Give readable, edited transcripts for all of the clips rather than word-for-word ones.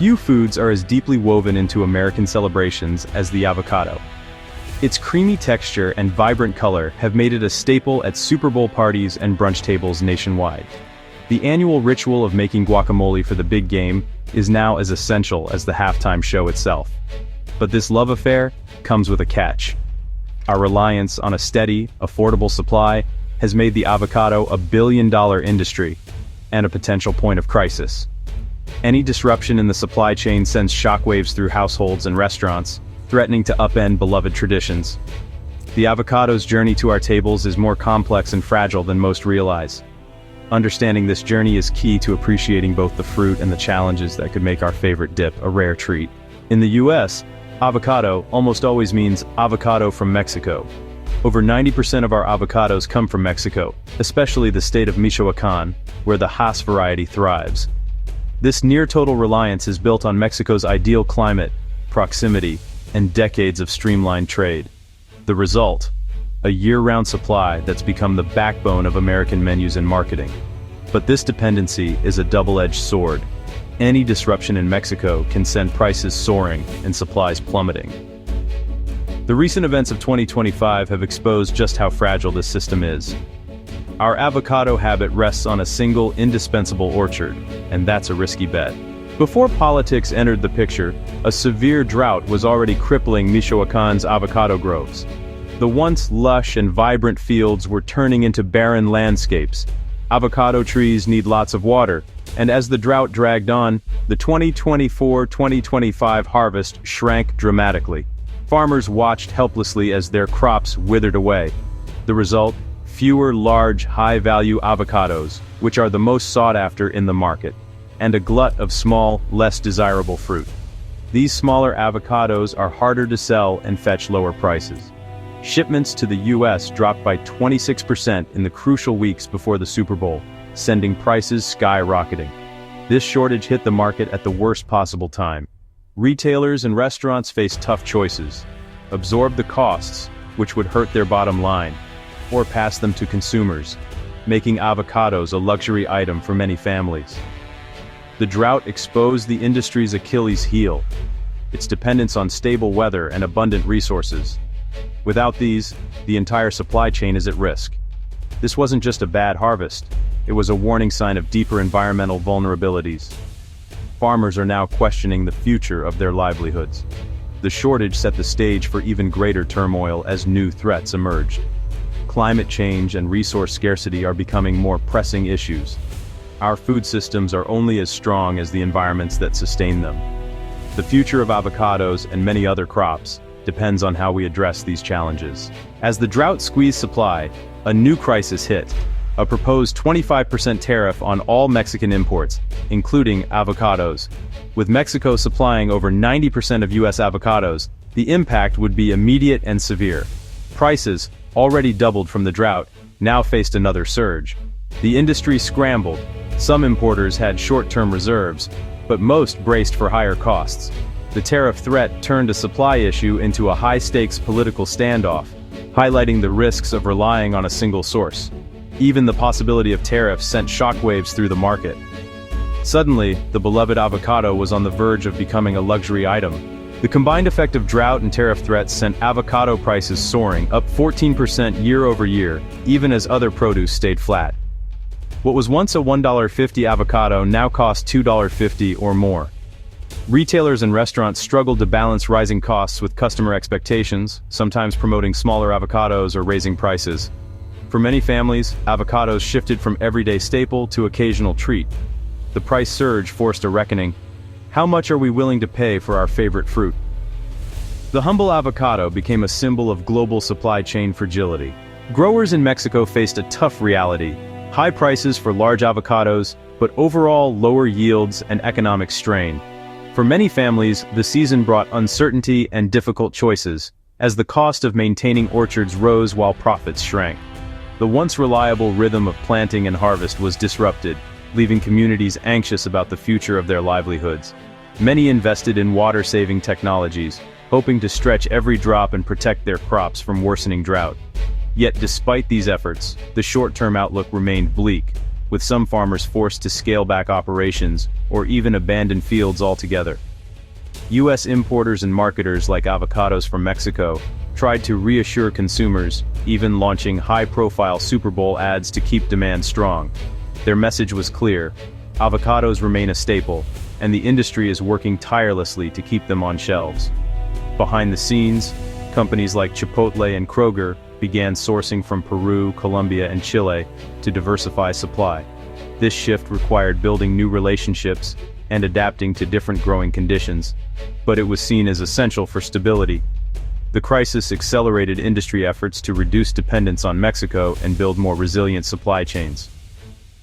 Few foods are as deeply woven into American celebrations as the avocado. Its creamy texture and vibrant color have made it a staple at Super Bowl parties and brunch tables nationwide. The annual ritual of making guacamole for the big game is now as essential as the halftime show itself. But this love affair comes with a catch. Our reliance on a steady, affordable supply has made the avocado a billion-dollar industry and a potential point of crisis. Any disruption in the supply chain sends shockwaves through households and restaurants, threatening to upend beloved traditions. The avocado's journey to our tables is more complex and fragile than most realize. Understanding this journey is key to appreciating both the fruit and the challenges that could make our favorite dip a rare treat. In the US, avocado almost always means avocado from Mexico. Over 90% of our avocados come from Mexico, especially the state of Michoacán, where the Hass variety thrives. This near-total reliance is built on Mexico's ideal climate, proximity, and decades of streamlined trade. The result? A year-round supply that's become the backbone of American menus and marketing. But this dependency is a double-edged sword. Any disruption in Mexico can send prices soaring and supplies plummeting. The recent events of 2025 have exposed just how fragile this system is. Our avocado habit rests on a single, indispensable orchard, and that's a risky bet. Before politics entered the picture, a severe drought was already crippling Michoacán's avocado groves. The once lush and vibrant fields were turning into barren landscapes. Avocado trees need lots of water, and as the drought dragged on, the 2024-2025 harvest shrank dramatically. Farmers watched helplessly as their crops withered away. The result? Fewer large, high-value avocados, which are the most sought after in the market, and a glut of small, less desirable fruit. These smaller avocados are harder to sell and fetch lower prices. Shipments to the US dropped by 26% in the crucial weeks before the Super Bowl, sending prices skyrocketing. This shortage hit the market at the worst possible time. Retailers and restaurants faced tough choices: absorb the costs, which would hurt their bottom line, or pass them to consumers, making avocados a luxury item for many families. The drought exposed the industry's Achilles heel: its dependence on stable weather and abundant resources. Without these, the entire supply chain is at risk. This wasn't just a bad harvest, it was a warning sign of deeper environmental vulnerabilities. Farmers are now questioning the future of their livelihoods. The shortage set the stage for even greater turmoil as new threats emerged. Climate change and resource scarcity are becoming more pressing issues. Our food systems are only as strong as the environments that sustain them. The future of avocados and many other crops depends on how we address these challenges. As the drought squeezed supply, a new crisis hit: a proposed 25% tariff on all Mexican imports, including avocados. With Mexico supplying over 90% of US avocados, the impact would be immediate and severe. Prices, already doubled from the drought, now faced another surge. The industry scrambled. Some importers had short-term reserves, but most braced for higher costs. The tariff threat turned a supply issue into a high-stakes political standoff, highlighting the risks of relying on a single source. Even the possibility of tariffs sent shockwaves through the market. Suddenly, the beloved avocado was on the verge of becoming a luxury item. The combined effect of drought and tariff threats sent avocado prices soaring, up 14% year over year, even as other produce stayed flat. What was once a $1.50 avocado now costs $2.50 or more. Retailers and restaurants struggled to balance rising costs with customer expectations, sometimes promoting smaller avocados or raising prices. For many families, avocados shifted from everyday staple to occasional treat. The price surge forced a reckoning. How much are we willing to pay for our favorite fruit? The humble avocado became a symbol of global supply chain fragility. Growers in Mexico faced a tough reality: high prices for large avocados, but overall lower yields and economic strain. For many families, the season brought uncertainty and difficult choices, as the cost of maintaining orchards rose while profits shrank. The once reliable rhythm of planting and harvest was disrupted, leaving communities anxious about the future of their livelihoods. Many invested in water-saving technologies, hoping to stretch every drop and protect their crops from worsening drought. Yet despite these efforts, the short-term outlook remained bleak, with some farmers forced to scale back operations or even abandon fields altogether. U.S. importers and marketers like Avocados from Mexico tried to reassure consumers, even launching high-profile Super Bowl ads to keep demand strong. Their message was clear: avocados remain a staple, and the industry is working tirelessly to keep them on shelves. Behind the scenes, companies like Chipotle and Kroger began sourcing from Peru, Colombia, and Chile to diversify supply. This shift required building new relationships and adapting to different growing conditions, but it was seen as essential for stability. The crisis accelerated industry efforts to reduce dependence on Mexico and build more resilient supply chains.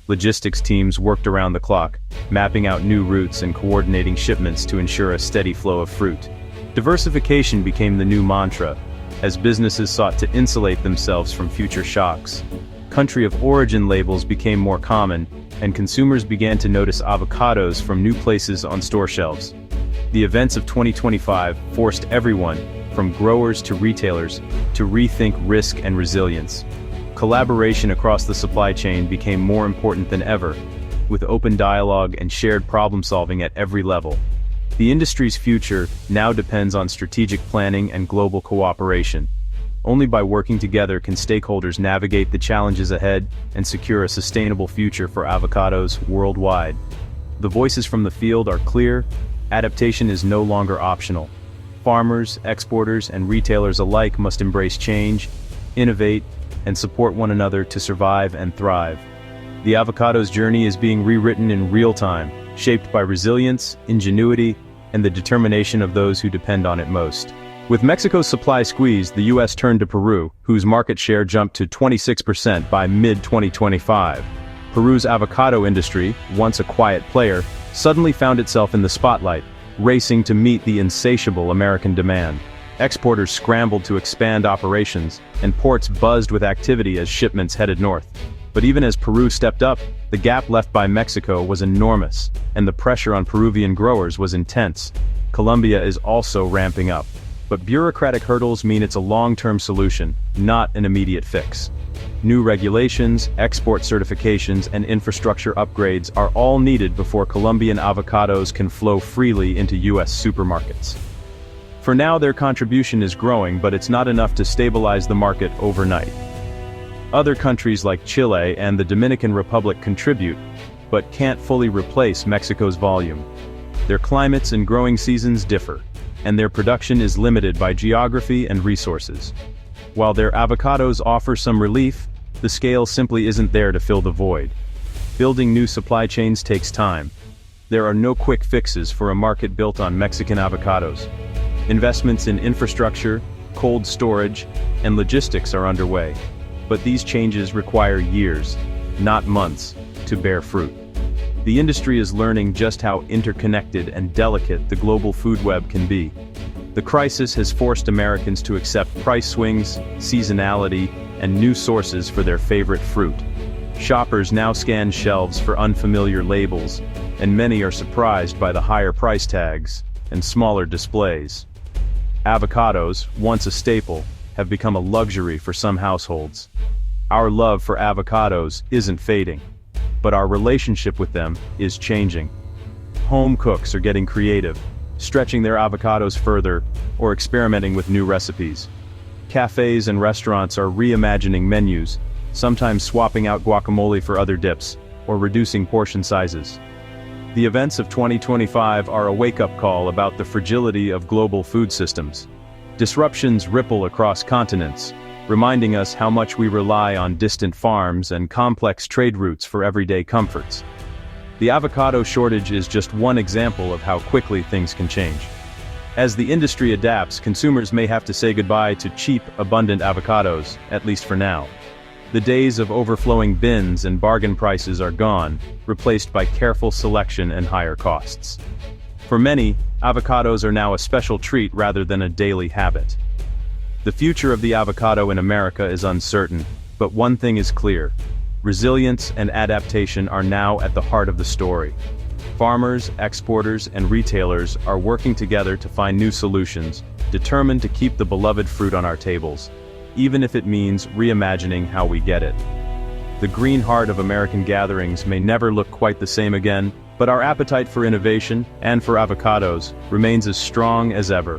Logistics teams worked around the clock, mapping out new routes and coordinating shipments to ensure a steady flow of fruit. Diversification became the new mantra, as businesses sought to insulate themselves from future shocks. Country of origin labels became more common, and consumers began to notice avocados from new places on store shelves. The events of 2025 forced everyone, from growers to retailers, to rethink risk and resilience. Collaboration across the supply chain became more important than ever, with open dialogue and shared problem-solving at every level. The industry's future now depends on strategic planning and global cooperation. Only by working together can stakeholders navigate the challenges ahead and secure a sustainable future for avocados worldwide. The voices from the field are clear: adaptation is no longer optional. Farmers, exporters, and retailers alike must embrace change, innovate, and support one another to survive and thrive. The avocado's journey is being rewritten in real time, shaped by resilience, ingenuity, and the determination of those who depend on it most. With Mexico's supply squeezed, the U.S. turned to Peru, whose market share jumped to 26% by mid-2025. Peru's avocado industry, once a quiet player, suddenly found itself in the spotlight, racing to meet the insatiable American demand. Exporters scrambled to expand operations, and ports buzzed with activity as shipments headed north. But even as Peru stepped up, the gap left by Mexico was enormous, and the pressure on Peruvian growers was intense. Colombia is also ramping up, but bureaucratic hurdles mean it's a long-term solution, not an immediate fix. New regulations, export certifications, and infrastructure upgrades are all needed before Colombian avocados can flow freely into U.S. supermarkets. For now, their contribution is growing, but it's not enough to stabilize the market overnight. Other countries like Chile and the Dominican Republic contribute, but can't fully replace Mexico's volume. Their climates and growing seasons differ, and their production is limited by geography and resources. While their avocados offer some relief, the scale simply isn't there to fill the void. Building new supply chains takes time. There are no quick fixes for a market built on Mexican avocados. Investments in infrastructure, cold storage, and logistics are underway. But these changes require years, not months, to bear fruit. The industry is learning just how interconnected and delicate the global food web can be. The crisis has forced Americans to accept price swings, seasonality, and new sources for their favorite fruit. Shoppers now scan shelves for unfamiliar labels, and many are surprised by the higher price tags and smaller displays. Avocados, once a staple, have become a luxury for some households. Our love for avocados isn't fading, but our relationship with them is changing. Home cooks are getting creative, stretching their avocados further, or experimenting with new recipes. Cafes and restaurants are reimagining menus, sometimes swapping out guacamole for other dips, or reducing portion sizes. The events of 2025 are a wake-up call about the fragility of global food systems. Disruptions ripple across continents, reminding us how much we rely on distant farms and complex trade routes for everyday comforts. The avocado shortage is just one example of how quickly things can change. As the industry adapts, consumers may have to say goodbye to cheap, abundant avocados, at least for now. The days of overflowing bins and bargain prices are gone, replaced by careful selection and higher costs. For many, avocados are now a special treat rather than a daily habit. The future of the avocado in America is uncertain, but one thing is clear: resilience and adaptation are now at the heart of the story. Farmers, exporters, and retailers are working together to find new solutions, determined to keep the beloved fruit on our tables, even if it means reimagining how we get it. The green heart of American gatherings may never look quite the same again, but our appetite for innovation, and for avocados, remains as strong as ever.